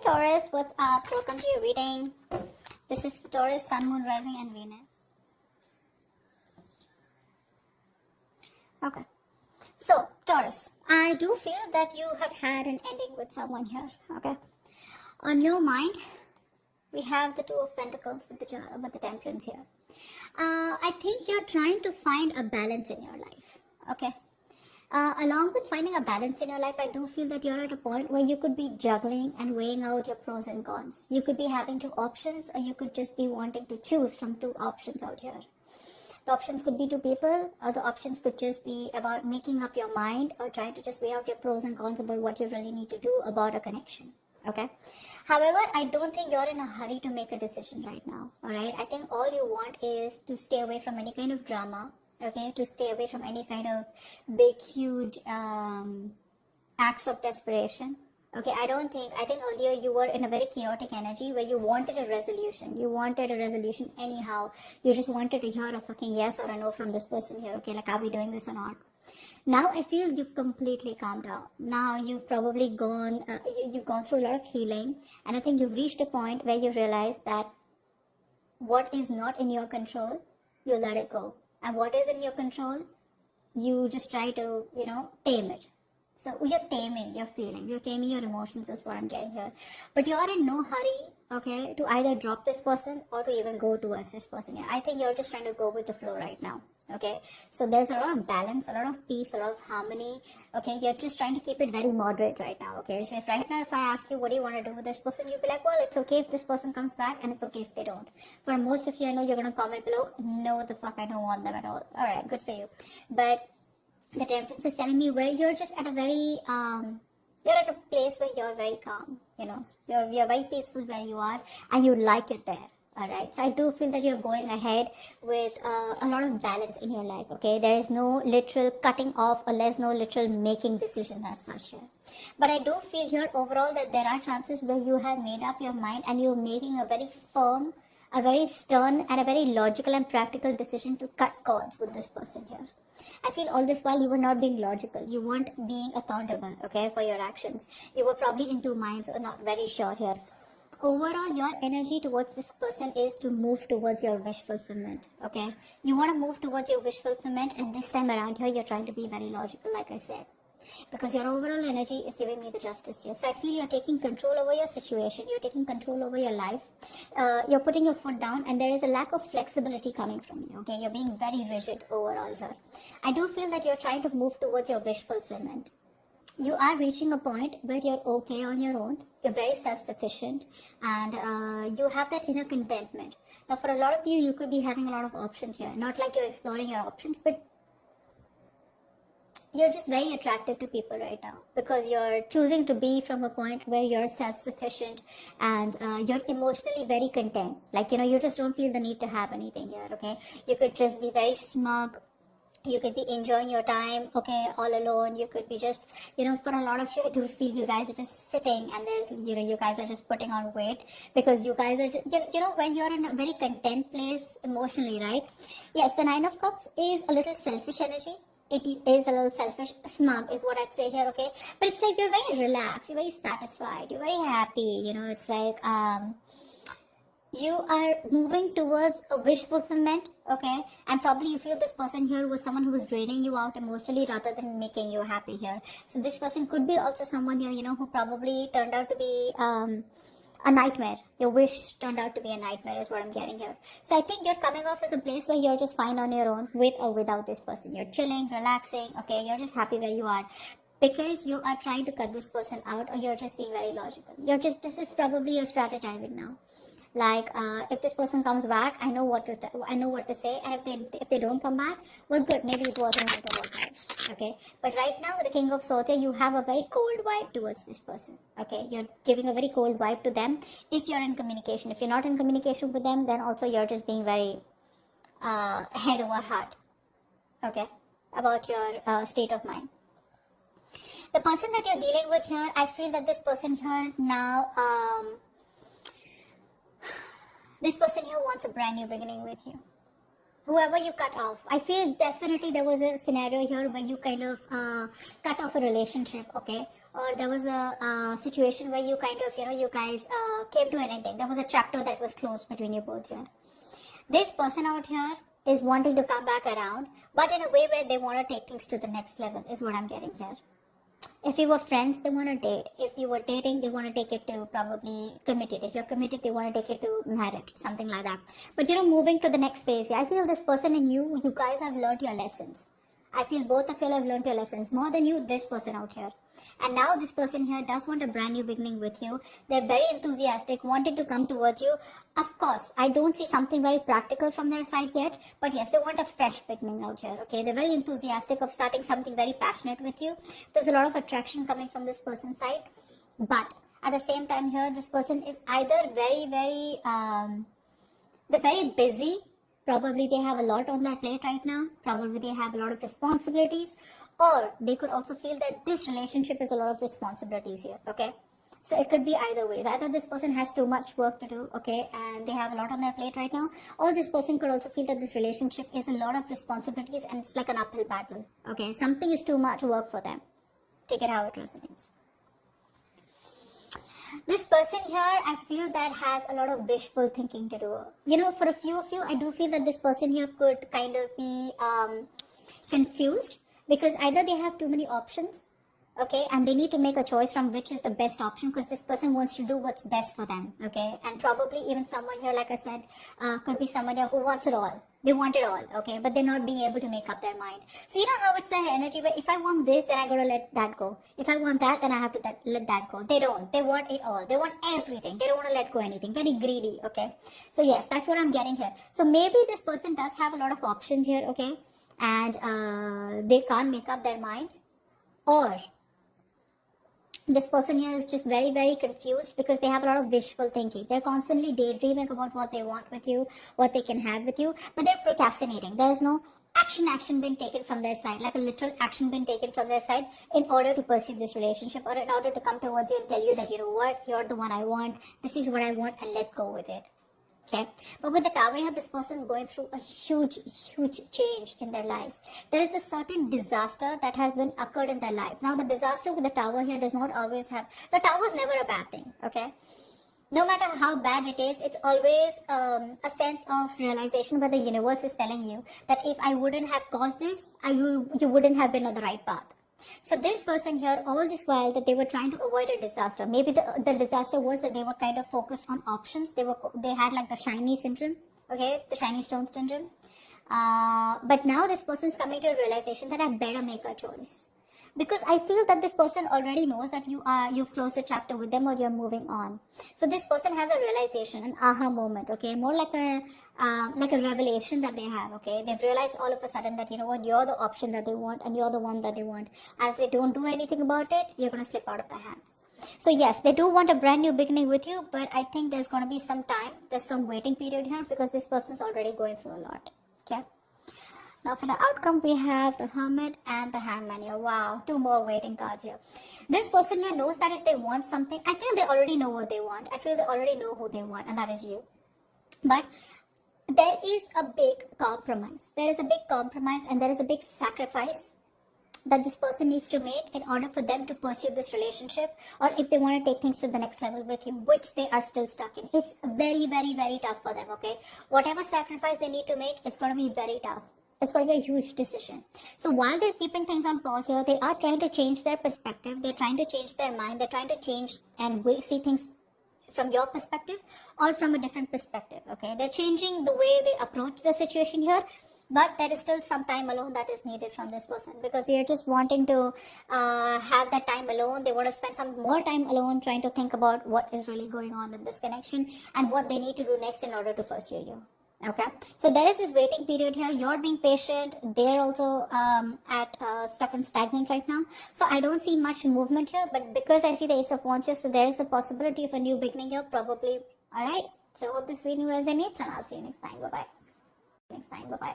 Taurus, what's up? Welcome to your reading. This is Taurus, Sun, Moon, Rising, and Venus. Okay. So, Taurus, I do feel that you have had an ending with someone here. Okay. On your mind, we have the Two of Pentacles with the Temperance here. I think you're trying to find a balance in your life. Okay. Along with finding a balance in your life, I do feel that you're at a point where you could be juggling and weighing out your pros and cons. You could be having two options, or you could just be wanting to choose from two options out here. The options could be two people, or the options could just be about making up your mind or trying to just weigh out your pros and cons about what you really need to do about a connection. Okay. However, I don't think you're in a hurry to make a decision right now. All right. I think all you want is to stay away from any kind of drama. Okay, to stay away from any kind of big, huge acts of desperation. Okay, I think earlier you were in a very chaotic energy where you wanted a resolution. You wanted a resolution anyhow. You just wanted to hear a fucking yes or a no from this person here. Okay, like, are we doing this or not? Now I feel you've completely calmed down. Now you've probably you've gone through a lot of healing, and I think you've reached a point where you realize that what is not in your control, you let it go. And what is in your control, you just try to, tame it. So you're taming your feelings, you're taming your emotions is what I'm getting here. But you're in no hurry, okay, to either drop this person or to even go towards this person here. I think you're just trying to go with the flow right now. Okay, so there's a lot of balance, a lot of peace, a lot of harmony. Okay, you're just trying to keep it very moderate right now. Okay, so if right now if I ask you what do you want to do with this person, you'll be like, well, it's okay if this person comes back and it's okay if they don't. For most of you, I know you're going to comment below, no, the fuck, I don't want them at all. All right, good for you. But the Temperance is telling me where you're just at a very you're at a place where you're very calm. You're very peaceful where you are, and you like it there. Alright, so I do feel that you're going ahead with a lot of balance in your life, okay? There is no literal cutting off, or there's no literal making decision as such here. But I do feel here overall that there are chances where you have made up your mind and you're making a very firm, a very stern, and a very logical and practical decision to cut cords with this person here. I feel all this while you were not being logical. You weren't being accountable, okay, for your actions. You were probably in two minds or not very sure here. Overall, your energy towards this person is to move towards your wish fulfillment, okay? You want to move towards your wish fulfillment, and this time around here, you're trying to be very logical, like I said. Because your overall energy is giving me the justice here. So I feel you're taking control over your situation, you're taking control over your life, you're putting your foot down, and there is a lack of flexibility coming from you, okay? You're being very rigid overall here. I do feel that you're trying to move towards your wish fulfillment. You are reaching a point where you're okay on your own, you're very self-sufficient, and you have that inner contentment. Now for a lot of you, you could be having a lot of options here. Not like you're exploring your options, but you're just very attractive to people right now because you're choosing to be from a point where you're self-sufficient and you're emotionally very content. Like, you just don't feel the need to have anything here, okay? You could just be very smug. You could be enjoying your time, okay, all alone. You could be just, for a lot of you, I do feel you guys are just sitting and there's, you guys are just putting on weight because you guys are, just, when you're in a very content place emotionally, right? Yes, the Nine of Cups is a little selfish energy. It is a little selfish, smug is what I'd say here, okay? But it's like you're very relaxed, you're very satisfied, you're very happy, it's like, you are moving towards a wish fulfillment, okay? And probably you feel this person here was someone who was draining you out emotionally rather than making you happy here. So this person could be also someone here, who probably turned out to be a nightmare. Your wish turned out to be a nightmare is what I'm getting here. So I think you're coming off as a place where you're just fine on your own with or without this person. You're chilling, relaxing, okay? You're just happy where you are. Because you are trying to cut this person out, or you're just being very logical. This is probably your strategizing now. Like, if this person comes back, I know what to say, and if they don't come back, well, good, maybe it wasn't going to work out, okay? But right now, with the King of Swords, you have a very cold vibe towards this person, okay? You're giving a very cold vibe to them if you're in communication. If you're not in communication with them, then also you're just being very head over heart, okay, about your state of mind. The person that you're dealing with here, I feel that this person here now, this person here wants a brand new beginning with you. Whoever you cut off. I feel definitely there was a scenario here where you kind of cut off a relationship, okay? or there was a situation where you kind of, you guys came to an ending. There was a chapter that was closed between you both here. This person out here is wanting to come back around, but in a way where they want to take things to the next level is what I'm getting here. If you were friends, they want to date. If you were dating, they want to take it to probably committed. If you're committed, they want to take it to marriage, something like that. But moving to the next phase, I feel this person and you guys have learned your lessons. I feel both of you have learned your lessons. More than you, this person out here. And now this person here does want a brand new beginning with you. They're very enthusiastic, wanted to come towards you. Of course, I don't see something very practical from their side yet. But yes, they want a fresh beginning out here. Okay, they're very enthusiastic of starting something very passionate with you. There's a lot of attraction coming from this person's side. But at the same time here, this person is either they're very busy. Probably they have a lot on their plate right now. Probably they have a lot of responsibilities. Or they could also feel that this relationship is a lot of responsibilities here, okay? So it could be either ways. Either this person has too much work to do, okay, and they have a lot on their plate right now. Or this person could also feel that this relationship is a lot of responsibilities and it's like an uphill battle, okay? Something is too much work for them. Take it how it resonates. This person here, I feel that has a lot of wishful thinking to do. For a few of you, I do feel that this person here could kind of be confused. Because either they have too many options, okay, and they need to make a choice from which is the best option, because this person wants to do what's best for them, okay, and probably even someone here, like I said, could be someone here who wants it all. They want it all, okay, but they're not being able to make up their mind. So you know how it's the energy where if I want this, then I gotta let that go. If I want that, then I have to let that go. They don't. They want it all. They want everything. They don't want to let go anything. Very greedy, okay. So yes, that's what I'm getting here. So maybe this person does have a lot of options here, okay, and they can't make up their mind, or this person here is just very, very confused because they have a lot of wishful thinking. They're constantly daydreaming about what they want with you, what they can have with you, but they're procrastinating. There's no action being taken from their side, like a literal action being taken from their side in order to pursue this relationship, or in order to come towards you and tell you that, you know what, you're the one I want, this is what I want, and let's go with it. Okay, but with the Tower here, this person is going through a huge change in their lives. There is a certain disaster that has been occurred in their life. Now, the disaster with the Tower here does not always have, the Tower is never a bad thing, okay? No matter how bad it is, it's always a sense of realization where the universe is telling you that if I wouldn't have caused this, you wouldn't have been on the right path. So this person here, all this while that they were trying to avoid a disaster, maybe the disaster was that they were kind of focused on options. They had like the shiny syndrome, okay, the shiny stone syndrome. But now this person is coming to a realization that I better make a choice, because I feel that this person already knows that you've closed a chapter with them or you're moving on. So this person has a realization, an aha moment, okay, more like a revelation that they have, okay. They've realized all of a sudden that, you know what, you're the option that they want and you're the one that they want. And if they don't do anything about it, you're going to slip out of their hands. So yes, they do want a brand new beginning with you, but I think there's going to be some time. There's some waiting period here because this person's already going through a lot, okay. Now for the outcome, we have the Hermit and the Hangman here. Wow, two more waiting cards here. This person here knows that if they want something, I feel they already know what they want. I feel they already know who they want, and that is you. But there is a big compromise. There is a big compromise and there is a big sacrifice that this person needs to make in order for them to pursue this relationship, or if they want to take things to the next level with you, which they are still stuck in. It's very, very, very tough for them, okay? Whatever sacrifice they need to make, it's going to be very tough. It's going to be a huge decision. So while they're keeping things on pause here, they are trying to change their perspective. They're trying to change their mind. They're trying to change and see things from your perspective or from a different perspective, okay? They're changing the way they approach the situation here, but there is still some time alone that is needed from this person, because they are just wanting to have that time alone. They want to spend some more time alone trying to think about what is really going on in this connection and what they need to do next in order to pursue you. Okay, so there is this waiting period here. You're being patient. They're also stuck and stagnant right now. So I don't see much movement here, but because I see the Ace of Wands here, so there is a possibility of a new beginning here, probably. All right. So hope this video resonates, and I'll see you next time. Bye bye.